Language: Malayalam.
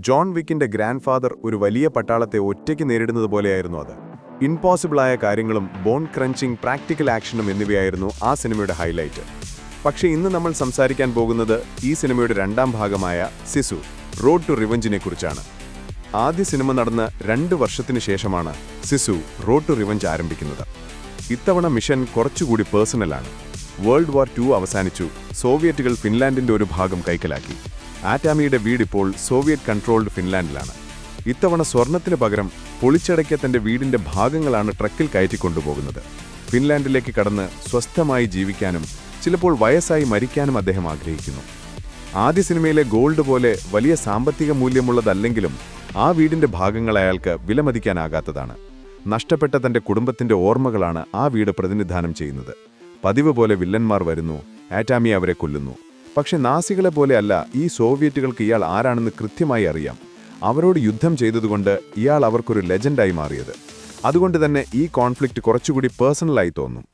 ജോൺ വിക്കിന്റെ ഗ്രാൻഡ് ഫാദർ ഒരു വലിയ പട്ടാളത്തെ ഒറ്റയ്ക്ക് നേരിടുന്നത് പോലെയായിരുന്നു അത്. ഇംപോസിബിളായ കാര്യങ്ങളും ബോൺ ക്രഞ്ചിങ് പ്രാക്ടിക്കൽ ആക്ഷനും എന്നിവയായിരുന്നു ആ സിനിമയുടെ ഹൈലൈറ്റ്. പക്ഷേ ഇന്ന് നമ്മൾ സംസാരിക്കാൻ പോകുന്നത് ഈ സിനിമയുടെ രണ്ടാം ഭാഗമായ സിസു റോഡ് ടു റിവഞ്ചിനെക്കുറിച്ചാണ്. ആദ്യ സിനിമ നടന്ന് 2 വർഷത്തിനു ശേഷമാണ് സിസു റോഡ് ടു റിവഞ്ച് ആരംഭിക്കുന്നത്. ഇത്തവണ മിഷൻ കുറച്ചുകൂടി പേഴ്സണലാണ്. വേൾഡ് വാർ II അവസാനിച്ചു. സോവിയറ്റുകൾ ഫിൻലാൻഡിന്റെ ഒരു ഭാഗം കൈക്കലാക്കി. ആറ്റാമിയുടെ വീടിപ്പോൾ സോവിയറ്റ് കൺട്രോൾഡ് ഫിൻലാൻഡിലാണ്. ഇത്തവണ സ്വർണത്തിന് പകരം പൊളിച്ചടക്കിയ തന്റെ വീടിന്റെ ഭാഗങ്ങളാണ് ട്രക്കിൽ കയറ്റിക്കൊണ്ടുപോകുന്നത്. ഫിൻലാൻഡിലേക്ക് കടന്ന് സ്വസ്ഥമായി ജീവിക്കാനും ചിലപ്പോൾ വയസ്സായി മരിക്കാനും അദ്ദേഹം ആഗ്രഹിക്കുന്നു. ആദ്യ സിനിമയിലെ ഗോൾഡ് പോലെ വലിയ സാമ്പത്തിക മൂല്യമുള്ളതല്ലെങ്കിലും ആ വീടിന്റെ ഭാഗങ്ങൾ അയാൾക്ക് വിലമതിക്കാനാകാത്തതാണ്. നഷ്ടപ്പെട്ട തന്റെ കുടുംബത്തിന്റെ ഓർമ്മകളാണ് ആ വീട് പ്രതിനിധാനം ചെയ്യുന്നത്. പതിവ് പോലെ വില്ലന്മാർ വരുന്നു, ആറ്റാമി അവരെ കൊല്ലുന്നു. പക്ഷെ നാസികളെ പോലെയല്ല ഈ സോവിയറ്റുകൾക്ക് ഇയാൾ ആരാണെന്ന് കൃത്യമായി അറിയാം. അവരോട് യുദ്ധം ചെയ്തതുകൊണ്ട് ഇയാൾ അവർക്കൊരു ലെജൻഡായി മാറിയത്. അതുകൊണ്ട് തന്നെ ഈ കോൺഫ്ലിക്റ്റ് കുറച്ചുകൂടി പേഴ്സണലായി തോന്നും.